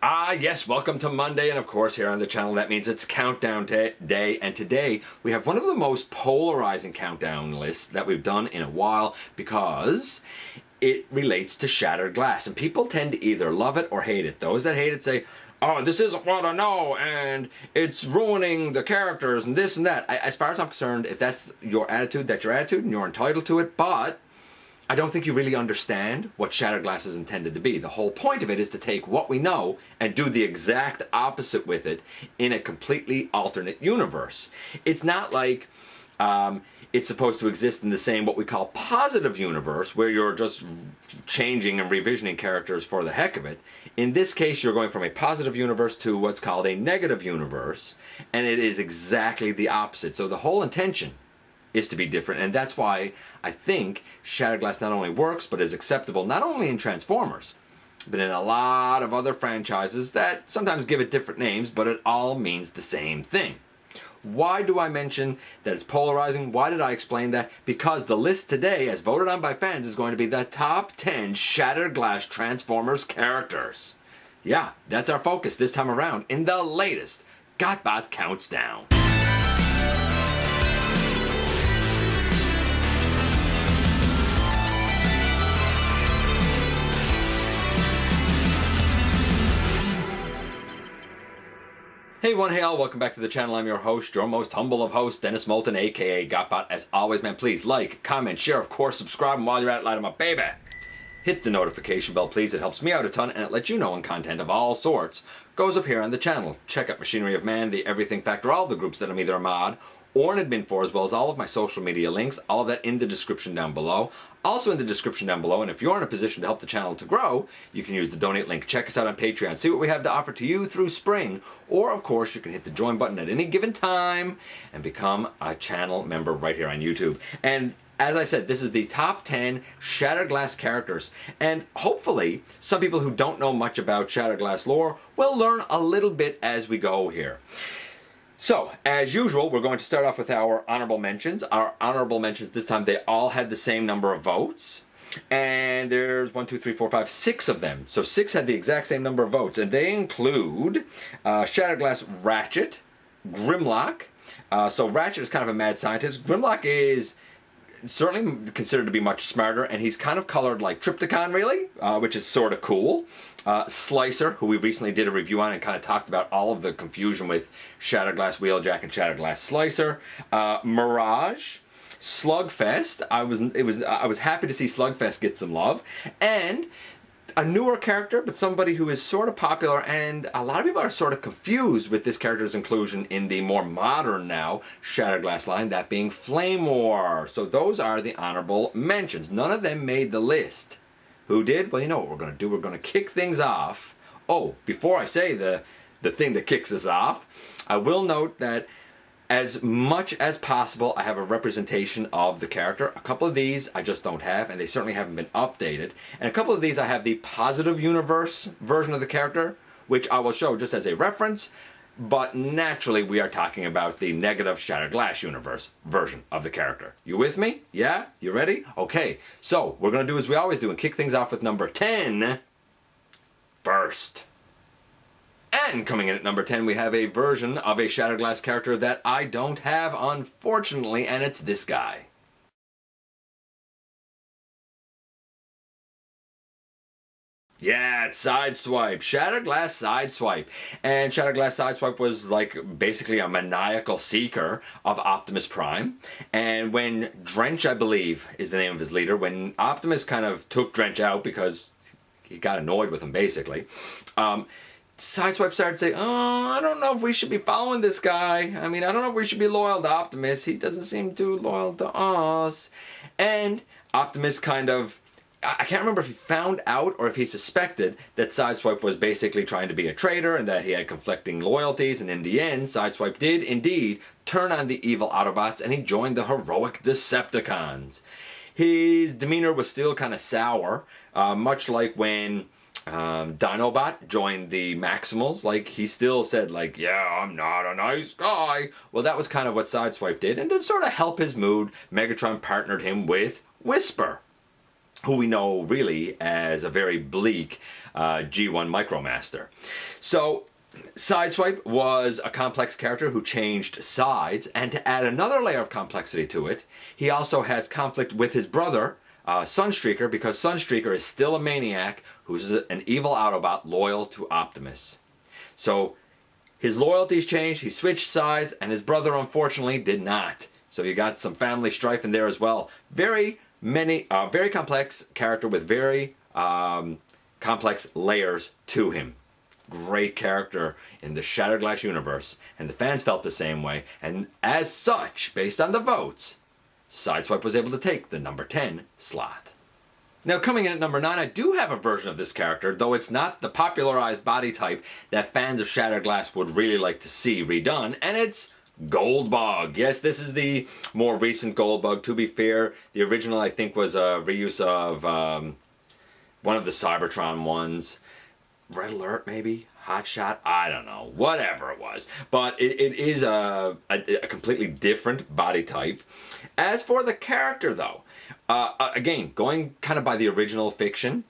Yes, welcome to Monday, and of course here on the channel that means it's countdown day, and today we have one of the most polarizing countdown lists that we've done in a while because it relates to shattered glass, and people tend to either love it or hate it. Those that hate it say, oh, this isn't what I know, and it's ruining the characters, and this and that. As far as I'm concerned, if that's your attitude, that's your attitude, and you're entitled to it, but I don't think you really understand what shattered glass is intended to be. The whole point of it is to take what we know and do the exact opposite with it in a completely alternate universe. It's not like it's supposed to exist in the same what we call positive universe where you're just changing and revisioning characters for the heck of it. In this case, you're going from a positive universe to what's called a negative universe, and it is exactly the opposite. So the whole intention is to be different, and that's why I think shattered glass not only works but is acceptable not only in Transformers but in a lot of other franchises that sometimes give it different names, but it all means the same thing. Why do I mention that it's polarizing? Why did I explain that? Because the list today, as voted on by fans, is going to be the top 10 shattered glass Transformers characters. Yeah, that's our focus this time around in the latest GotBot Counts Down. Hey one, hey all, welcome back to the channel. I'm your host, your most humble of hosts, Dennis Moulton, aka GotBot. As always, man, please like, comment, share, of course, subscribe, and while you're at it, light 'em up, baby. Hit the notification bell, please. It helps me out a ton, and it lets you know when content of all sorts goes up here on the channel. Check out Machinery of Man, The Everything Factor, all the groups that I'm either a mod or an admin for, as well as all of my social media links, all of that in the description down below. Also in the description down below, and if you're in a position to help the channel to grow, you can use the donate link. Check us out on Patreon, see what we have to offer to you through spring, or of course you can hit the join button at any given time and become a channel member right here on YouTube. And as I said, this is the top 10 shattered glass characters, and hopefully some people who don't know much about shattered glass lore will learn a little bit as we go here. So, as usual, we're going to start off with our honorable mentions. Our honorable mentions this time, they all had the same number of votes. And there's 6 of them. So 6 had the exact same number of votes. And they include Shattered Glass Ratchet, Grimlock. So Ratchet is kind of a mad scientist. Grimlock is certainly considered to be much smarter, and he's kind of colored like Trypticon, really, which is sort of cool. Slicer, who we recently did a review on and kind of talked about all of the confusion with Shattered Glass Wheeljack and Shattered Glass Slicer. Mirage, Slugfest. I was happy to see Slugfest get some love, and a newer character, but somebody who is sort of popular, and a lot of people are sort of confused with this character's inclusion in the more modern now Shattered Glass line, that being Flame War. So those are the honorable mentions. None of them made the list. Who did? Well, you know what we're going to do. We're going to kick things off. Oh, before I say the thing that kicks us off, I will note that as much as possible, I have a representation of the character. A couple of these I just don't have, and they certainly haven't been updated. And a couple of these I have the positive universe version of the character, which I will show just as a reference. But naturally, we are talking about the negative Shattered Glass universe version of the character. You with me? Yeah? You ready? Okay, so we're going to do as we always do and kick things off with number 10 first. And coming in at number 10, we have a version of a Shattered Glass character that I don't have, unfortunately, and it's this guy. Yeah, it's Sideswipe. Shattered Glass Sideswipe. And Shattered Glass Sideswipe was like basically a maniacal seeker of Optimus Prime. And when Drench, I believe, is the name of his leader, when Optimus kind of took Drench out because he got annoyed with him, basically, Sideswipe started to say, oh, I don't know if we should be following this guy. I mean, I don't know if we should be loyal to Optimus. He doesn't seem too loyal to us. And Optimus kind of, I can't remember if he found out or if he suspected that Sideswipe was basically trying to be a traitor and that he had conflicting loyalties, and in the end, Sideswipe did indeed turn on the evil Autobots and he joined the heroic Decepticons. His demeanor was still kind of sour, much like when Dinobot joined the Maximals. Like, he still said, like, yeah, I'm not a nice guy. Well, that was kind of what Sideswipe did, and to sort of help his mood, Megatron partnered him with Whisper. who we know really as a very bleak G1 Micromaster. So Sideswipe was a complex character who changed sides, and to add another layer of complexity to it, he also has conflict with his brother, Sunstreaker, because Sunstreaker is still a maniac who's an evil Autobot loyal to Optimus. So his loyalties changed, he switched sides, and his brother unfortunately did not. So you got some family strife in there as well. Very complex character with very complex layers to him. Great character in the Shattered Glass universe, and the fans felt the same way, and as such, based on the votes, Sideswipe was able to take the number 10 slot. Now coming in at number 9, I do have a version of this character, though it's not the popularized body type that fans of Shattered Glass would really like to see redone, and it's Goldbug. Yes, this is the more recent Goldbug. To be fair, the original I think was a reuse of one of the Cybertron ones. Red Alert, maybe? Hotshot? I don't know. Whatever it was. But it is a completely different body type. As for the character, though, again, going kind of by the original fiction,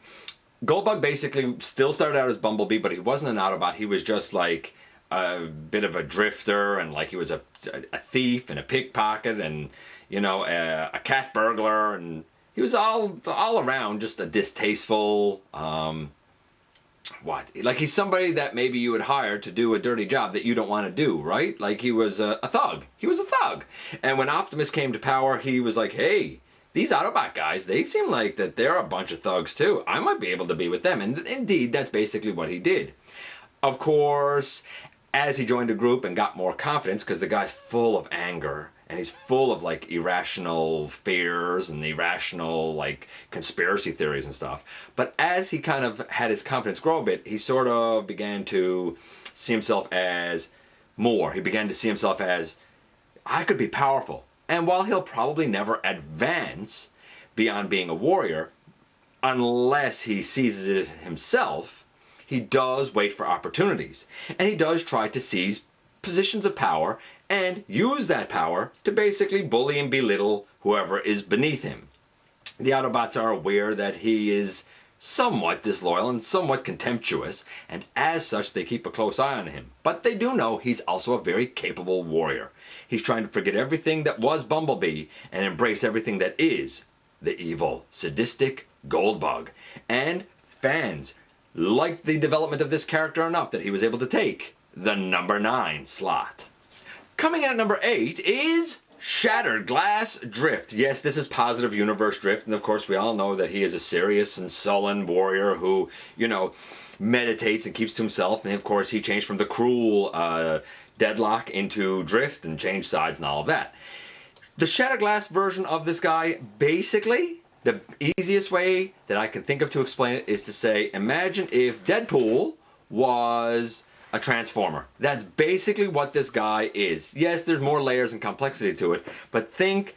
Goldbug basically still started out as Bumblebee, but he wasn't an Autobot. He was just like a bit of a drifter, and like he was a thief and a pickpocket and, you know, a cat burglar, and he was all around just a distasteful... Like he's somebody that maybe you would hire to do a dirty job that you don't want to do, right? Like he was a thug. He was a thug. And when Optimus came to power, he was like, hey, these Autobot guys, they seem like that they're a bunch of thugs too. I might be able to be with them. And indeed, that's basically what he did. Of course, as he joined a group and got more confidence, because the guy's full of anger, and he's full of like irrational fears and irrational like conspiracy theories and stuff. But as he kind of had his confidence grow a bit, he sort of began to see himself as more. He began to see himself as, I could be powerful. And while he'll probably never advance beyond being a warrior, unless he seizes it himself, he does wait for opportunities. And he does try to seize positions of power and use that power to basically bully and belittle whoever is beneath him. The Autobots are aware that he is somewhat disloyal and somewhat contemptuous, and as such they keep a close eye on him. But they do know he's also a very capable warrior. He's trying to forget everything that was Bumblebee and embrace everything that is the evil, sadistic Goldbug. And fans liked the development of this character enough that he was able to take the number 9 slot. Coming in at number 8 is Shattered Glass Drift. Yes, this is Positive Universe Drift, and of course we all know that he is a serious and sullen warrior who, you know, meditates and keeps to himself, and of course he changed from the cruel Deadlock into Drift and changed sides and all of that. The Shattered Glass version of this guy, basically, the easiest way that I can think of to explain it is to say, imagine if Deadpool was a transformer. That's basically what this guy is. Yes, there's more layers and complexity to it, but think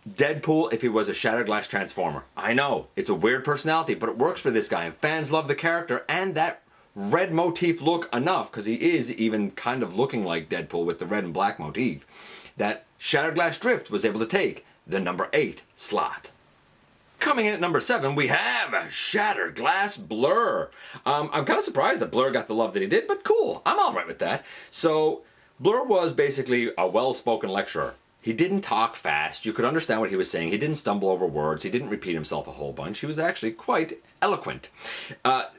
Deadpool if he was a Shattered Glass transformer. I know, it's a weird personality, but it works for this guy, and fans love the character and that red motif look enough, because he is even kind of looking like Deadpool with the red and black motif, that Shattered Glass Drift was able to take the number 8 slot. Coming in at number 7, we have Shattered Glass Blur. I'm kind of surprised that Blur got the love that he did, but cool. I'm alright with that. So, Blur was basically a well-spoken lecturer. He didn't talk fast. You could understand what he was saying. He didn't stumble over words. He didn't repeat himself a whole bunch. He was actually quite eloquent.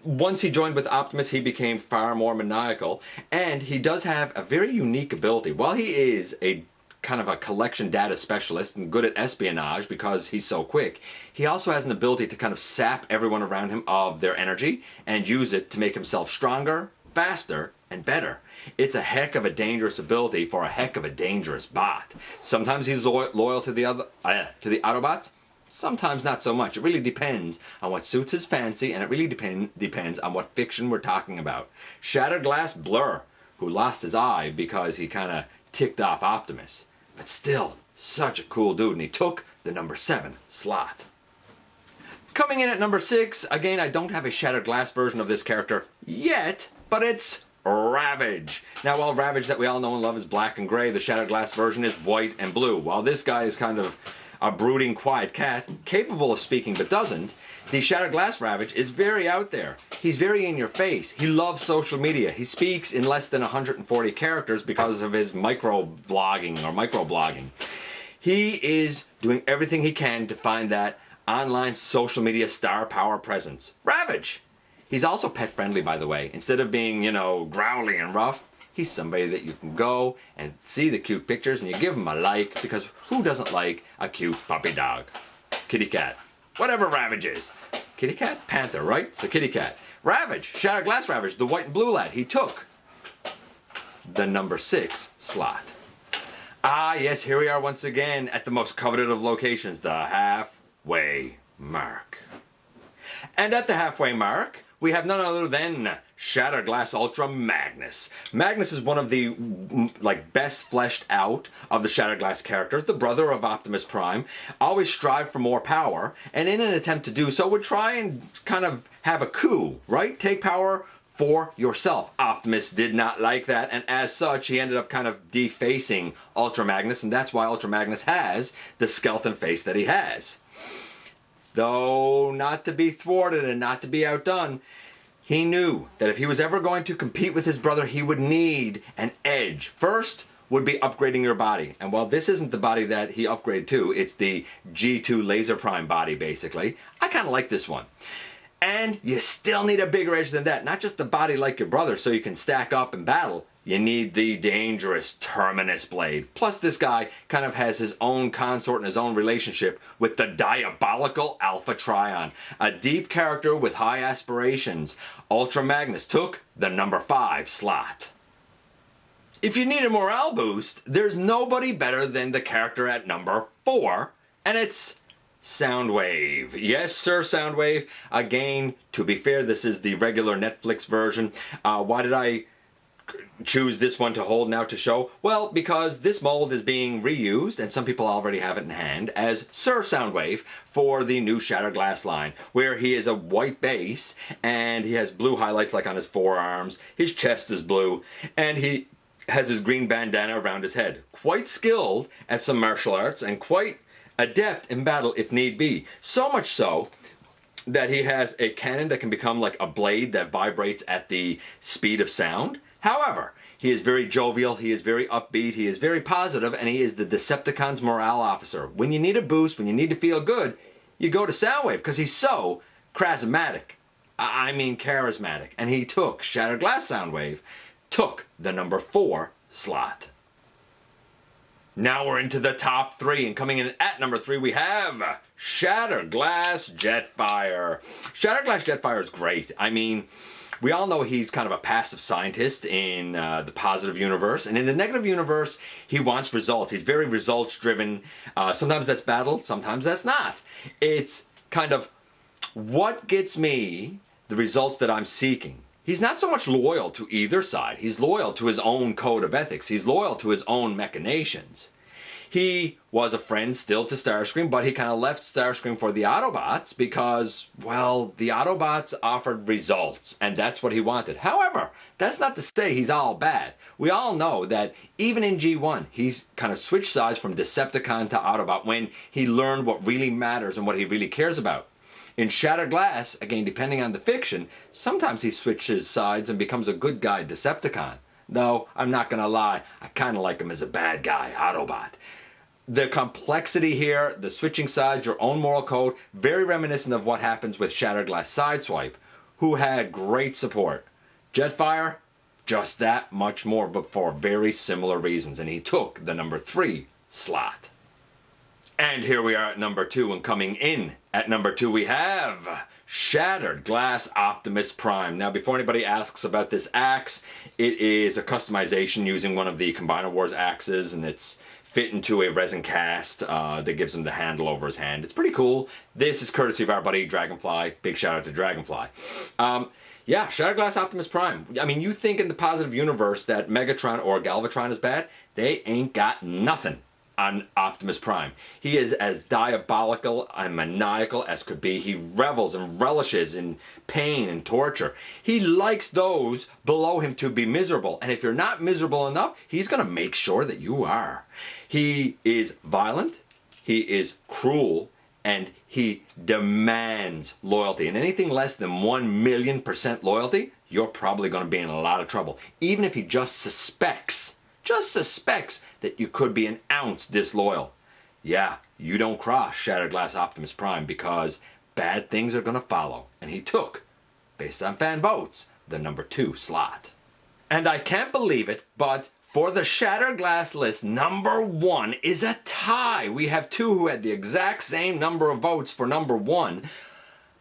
Once he joined with Optimus, he became far more maniacal, and he does have a very unique ability. While he is a kind of a collection data specialist and good at espionage because he's so quick, he also has an ability to kind of sap everyone around him of their energy and use it to make himself stronger, faster, and better. It's a heck of a dangerous ability for a heck of a dangerous bot. Sometimes he's loyal to the Autobots, sometimes not so much. It really depends on what suits his fancy, and it really depends on what fiction we're talking about. Shattered Glass Blur, who lost his eye because he kind of ticked off Optimus. But still, such a cool dude, and he took the number 7 slot. Coming in at number 6, again, I don't have a Shattered Glass version of this character yet, but it's Ravage. Now, while Ravage that we all know and love is black and gray, the Shattered Glass version is white and blue. While this guy is kind of a brooding, quiet cat, capable of speaking but doesn't, the Shattered Glass Ravage is very out there. He's very in your face. He loves social media. He speaks in less than 140 characters because of his micro-vlogging or micro-blogging. He is doing everything he can to find that online social media star power presence. Ravage! He's also pet friendly, by the way. Instead of being, growly and rough, he's somebody that you can go and see the cute pictures and you give him a like, because who doesn't like a cute puppy dog? Kitty cat. Whatever Ravage is. Kitty cat? Panther, right? It's a kitty cat. Ravage, Shattered Glass Ravage, the white and blue lad. He took the number 6 slot. Ah, yes, here we are once again at the most coveted of locations, the halfway mark. And at the halfway mark, we have none other than Shattered Glass Ultra Magnus. Magnus is one of the best fleshed out of the Shattered Glass characters, the brother of Optimus Prime, always strive for more power, and in an attempt to do so would try and kind of have a coup, right? Take power for yourself. Optimus did not like that, and as such, he ended up kind of defacing Ultra Magnus, and that's why Ultra Magnus has the skeleton face that he has. Though not to be thwarted and not to be outdone, he knew that if he was ever going to compete with his brother, he would need an edge. First would be upgrading your body. And while this isn't the body that he upgraded to, it's the G2 Laser Prime body, basically. I kind of like this one. And you still need a bigger edge than that. Not just the body like your brother so you can stack up and battle. You need the dangerous Terminus blade. Plus this guy kind of has his own consort and his own relationship with the diabolical Alpha Trion. A deep character with high aspirations. Ultra Magnus took the number 5 slot. If you need a morale boost, there's nobody better than the character at number 4, and it's Soundwave. Yes, sir, Soundwave. Again, to be fair, this is the regular Netflix version. Why did I choose this one to hold now to show? Well, because this mold is being reused, and some people already have it in hand, as Sir Soundwave for the new Shattered Glass line, where he is a white base, and he has blue highlights like on his forearms, his chest is blue, and he has his green bandana around his head. Quite skilled at some martial arts, and quite adept in battle if need be. So much so that he has a cannon that can become like a blade that vibrates at the speed of sound. However, he is very jovial, he is very upbeat, he is very positive, and he is the Decepticons morale officer. When you need a boost, when you need to feel good, you go to Soundwave because he's so charismatic. I mean charismatic. And he took Shattered Glass Soundwave, took the number 4 slot. Now we're into the top 3, and coming in at number 3 we have Shattered Glass Jetfire. Shattered Glass Jetfire is great. I mean, we all know he's kind of a passive scientist in the positive universe, and in the negative universe, he wants results. He's very results driven. Sometimes that's battle, sometimes that's not. It's kind of what gets me the results that I'm seeking. He's not so much loyal to either side. He's loyal to his own code of ethics. He's loyal to his own machinations. He was a friend still to Starscream, but he kind of left Starscream for the Autobots because, well, the Autobots offered results, and that's what he wanted. However, that's not to say he's all bad. We all know that even in G1, he's kind of switched sides from Decepticon to Autobot when he learned what really matters and what he really cares about. In Shattered Glass, again, depending on the fiction, sometimes he switches sides and becomes a good guy Decepticon. Though, I'm not going to lie, I kind of like him as a bad guy Autobot. The complexity here, the switching sides, your own moral code, very reminiscent of what happens with Shattered Glass Sideswipe, who had great support. Jetfire, just that much more, but for very similar reasons, and he took the number 3 slot. And here we are at number 2, and coming in at number 2 we have Shattered Glass Optimus Prime. Now before anybody asks about this axe, it is a customization using one of the Combiner Wars axes, and it's fit into a resin cast that gives him the handle over his hand. It's pretty cool. This is courtesy of our buddy Dragonfly. Big shout out to Dragonfly. Yeah, Shattered Glass Optimus Prime. I mean, you think in the positive universe that Megatron or Galvatron is bad? They ain't got nothing on Optimus Prime. He is as diabolical and maniacal as could be. He revels and relishes in pain and torture. He likes those below him to be miserable, and if you're not miserable enough, he's going to make sure that you are. He is violent, He is cruel, and he demands loyalty. And anything less than 1,000,000% loyalty, you're probably going to be in a lot of trouble. Even if he just suspects that you could be an ounce disloyal. Yeah, you don't cross Shattered Glass Optimus Prime, because bad things are going to follow. And he took, based on fan votes, the number 2 slot. And I can't believe it, but for the Shattered Glass list, number 1 is a tie. We have 2 who had the exact same number of votes for number 1.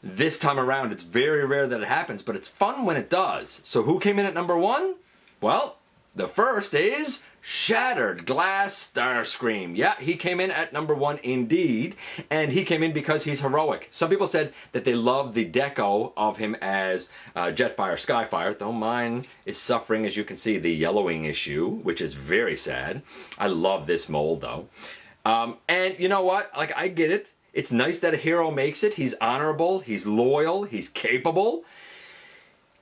This time around, it's very rare that it happens, but it's fun when it does. So who came in at number 1? Well, the first is Shattered Glass Starscream. Yeah, he came in at number 1 indeed, and he came in because he's heroic. Some people said that they loved the deco of him as Jetfire Skyfire, though mine is suffering, as you can see, the yellowing issue, which is very sad. I love this mold, though. And you know what? Like, I get it. It's nice that a hero makes it. He's honorable, he's loyal, he's capable.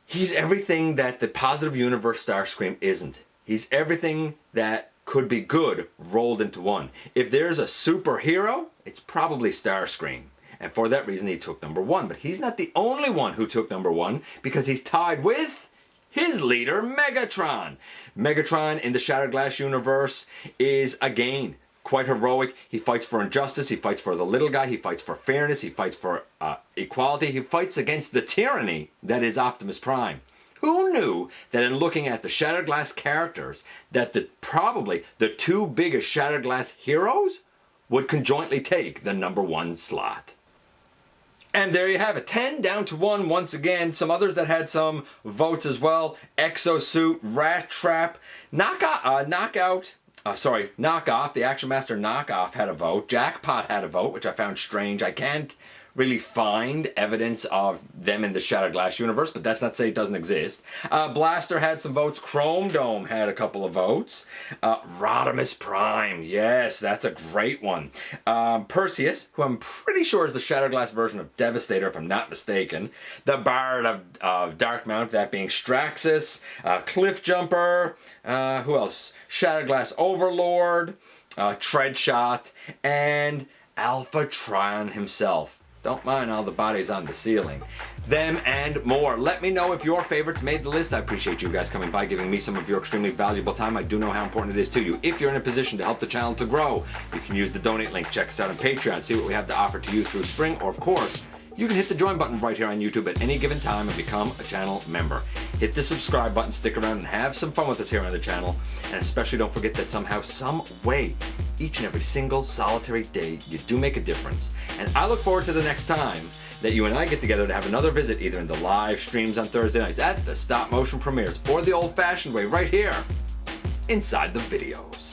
He's everything that the Positive Universe Starscream isn't. He's everything that could be good rolled into one. If there's a superhero, it's probably Starscream. And for that reason, he took number 1. But he's not the only one who took number 1, because he's tied with his leader, Megatron. Megatron in the Shattered Glass universe is, again, quite heroic. He fights for injustice, he fights for the little guy, he fights for fairness, he fights for equality, he fights against the tyranny that is Optimus Prime. Who knew that in looking at the Shattered Glass characters, that probably the 2 biggest Shattered Glass heroes would conjointly take the number 1 slot? And there you have it, 10 down to 1 once again. Some others that had some votes as well. Exosuit, Rat Trap, Knockoff, the Action Master Knockoff had a vote. Jackpot had a vote, which I found strange. I can't really find evidence of them in the Shattered Glass universe, but that's not to say it doesn't exist. Blaster had some votes. Chrome Dome had a couple of votes. Rodimus Prime, yes, that's a great one. Perseus, who I'm pretty sure is the Shattered Glass version of Devastator, if I'm not mistaken. The Bard of Darkmount, that being Straxus. Cliff Jumper, who else? Shattered Glass Overlord, Treadshot, and Alpha Trion himself. Don't mind all the bodies on the ceiling. Them and more. Let me know if your favorites made the list. I appreciate you guys coming by, giving me some of your extremely valuable time. I do know how important it is to you. If you're in a position to help the channel to grow, you can use the donate link. Check us out on Patreon. See what we have to offer to you through spring. Or, of course, you can hit the join button right here on YouTube at any given time and become a channel member. Hit the subscribe button, stick around, and have some fun with us here on the channel. And especially don't forget that somehow, some way, each and every single solitary day, you do make a difference. And I look forward to the next time that you and I get together to have another visit, either in the live streams on Thursday nights, at the stop motion premieres, or the old-fashioned way right here inside the videos.